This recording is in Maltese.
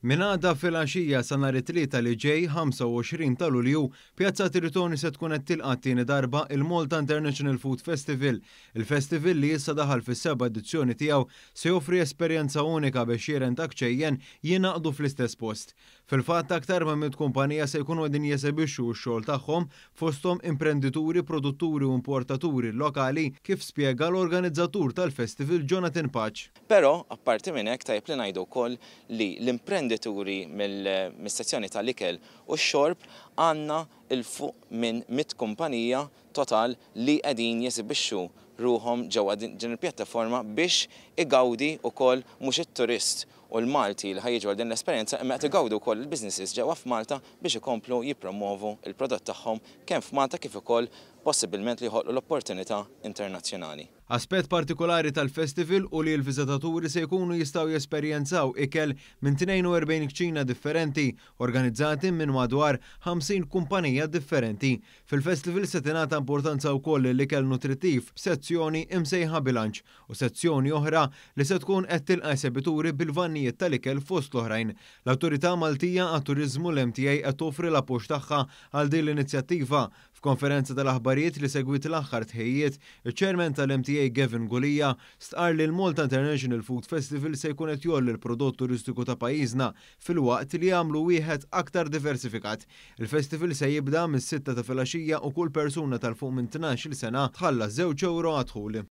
Min għada fil-għaxija sa nhar it-tlieta li ġej 25 ta' Lulju, Pjazza Tritoni se tkun qed tilqa' tieni darba il-Malta International Food Festival. Il-festival li issa daħal fis-seba' edizzjoni tiegħu se joffri esperjenza unika biex xieren ta' kċejjen jingħaqdu fl-istess post. Fil-fatt aktar ma' mit kumpanija se jkunu qegħdin jesebixxu x-xogħol tagħhom fosthom imprendituri, produtturi u importaturi lokali kif spjega l-organizzatur tal-festival Jonathan Paċ. Però apparti minn hekk tajjeb li ngħidu wkoll li l-imprenditori mill-sezzjoni tal-ikel u x-xorb għandna il-fuq minn 100 kumpanija total li qegħdin jesibixxu ruhom ġewwa din il-pjattaforma biex igawdi wkoll mhux it-turist u l-Malti li ħajġu għal din l-esperjenza imma qed igawdu wkoll il-businesses ġewwa f'Malta biex ikomplu jippromovu il-prodott tagħhom kemm f'Malta kif ukoll possibilment li jħolqu l-opportunità internazzjonali. Aspett partikolari tal-festival u li l-viżitaturi se jkunu jistgħu jesperjenzaw ikel minn 42 kċina differenti organizzati minn madwar 50 kumpanija differenti. Fil-festival se tingħata importanza wkoll l-ikel nutrittiv b'sezzjoni imsejħa bilanċ u sezzjoni oħra li se tkun qed tilqa' esebituri bil-vannijiet tal-ikel fost l-oħrajn. L-Awtorità Maltija għat-Turiżmu l-MTA qed toffri l-appoġġ tagħha għal din l-inizjattiva. F'konferenza tal-aħbarijiet li segwit l-aħħar tħejjiet, iċ-ċermen tal-MTA Gavin Gulija stqarr li l-Malta International Food Festival se jkun qed jolli l-prodott turistiku ta' pajjiżna fil-waqt li jagħmlu wieħed aktar diversifikat. Il-festival se jibda mis-6 ta' filgħaxija u kull persuna tal-fuq minn 12-il sena tħallas €2 għadħul.